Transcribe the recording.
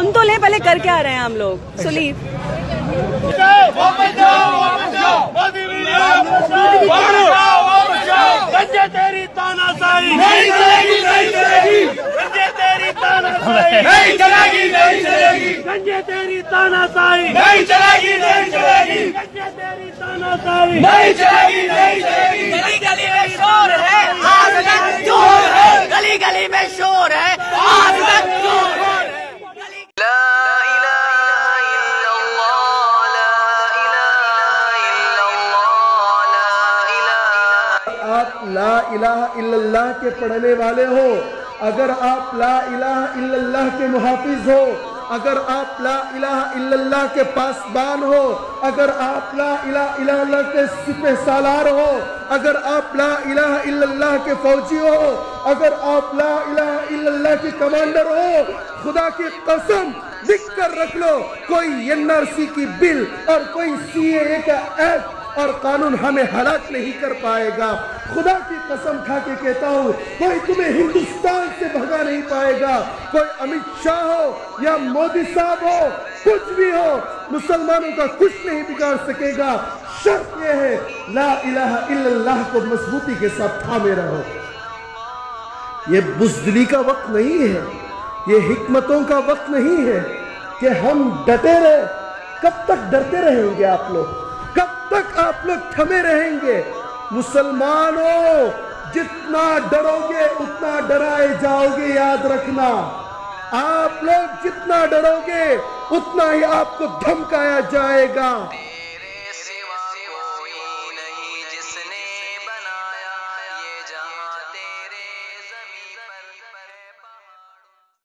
सुन तो ले पहले कर क्या रहे हैं हम लोग। सुलीव गंजे तेरी तानाशाही नहीं चलेगी, नहीं चलेगी। गंजे तेरी तानाशाही नहीं चलेगी, नहीं चलेगी। गंजे तेरी तानाशाही नहीं चलेगी, नहीं चलेगी। गंजे तेरी तानाशाही नहीं चलेगी, नहीं चलेगी। गली गली में शोर है, आज तक जोर है। गली गली में शोर है, आज तक जोर है। आप ला इलाहा इल्लल्लाह के पढ़ने वाले हो, अगर आप ला इलाहा इल्लल्लाह के मुहाफिज हो, अगर आप ला इलाहा इल्लल्लाह के पासबान हो, अगर आप ला इलाहा इल्लल्लाह के सिपह सालार हो, अगर आप ला इलाहा इल्लल्लाह के फौजी हो, अगर आप ला इलाहा इल्लल्लाह के कमांडर हो, खुदा की कसम लिख कर रख लो, कोई एनआरसी की बिल और कोई सीएए का एक्ट और कानून हमें हलाक नहीं कर पाएगा। खुदा की कसम खा के कहता हूँ, कोई तुम्हें हिंदुस्तान से भगा नहीं पाएगा। कोई अमित शाह हो या मोदी साहब हो, कुछ भी हो, मुसलमानों का कुछ नहीं बिगाड़ सकेगा। शर्त यह है, ला इलाहा इल्लल्लाह को मजबूती के साथ थामे रहो। ये बुज़दिली का वक्त नहीं है, ये हिकमतों का वक्त नहीं है कि हम डटे रहे। कब तक डरते रहेंगे आप लोग? कब तक आप लोग थमे रहेंगे? मुसलमानों, जितना डरोगे उतना डराए जाओगे, याद रखना। आप लोग जितना डरोगे उतना ही आपको धमकाया जाएगा।